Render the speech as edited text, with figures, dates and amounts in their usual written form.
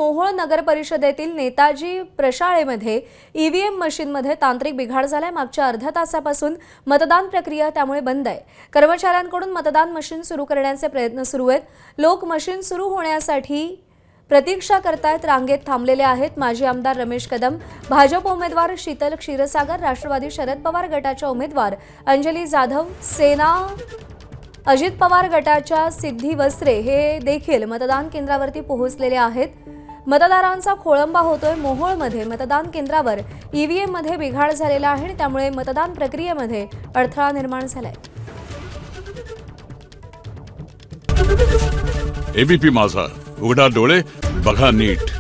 मोहोळ नगर परिषदेतील नेताजी प्रशाळेमध्ये ईव्हीएम मशीनमध्ये तांत्रिक बिघाड झालाय। मागच्या अर्ध्या तासापासून मतदान प्रक्रिया त्यामुळे बंद आहे। कर्मचाऱ्यांकडून मतदान मशीन सुरू करण्याचे प्रयत्न सुरू आहेत। लोक मशीन सुरू होण्यासाठी प्रतीक्षा करतायत, रांगेत थांबलेले आहेत। माजी आमदार रमेश कदम, भाजप उमेदवार शीतल क्षीरसागर, राष्ट्रवादी शरद पवार गटाच्या उमेदवार अंजली जाधव, सेना अजित पवार गटाच्या सिद्धी वस्त्रे हे देखील मतदान केंद्रावरती पोहोचलेले आहेत। मतदारांचा खोळंबा होतोय। मोहोळमध्ये मतदान केंद्रावर ईव्हीएम मध्ये बिघाड झालेला आहे आणि त्यामुळे मतदान प्रक्रियेमध्ये अडथळा निर्माण झालाय। एबीपी माझा, उघडा डोळे बघा नीट।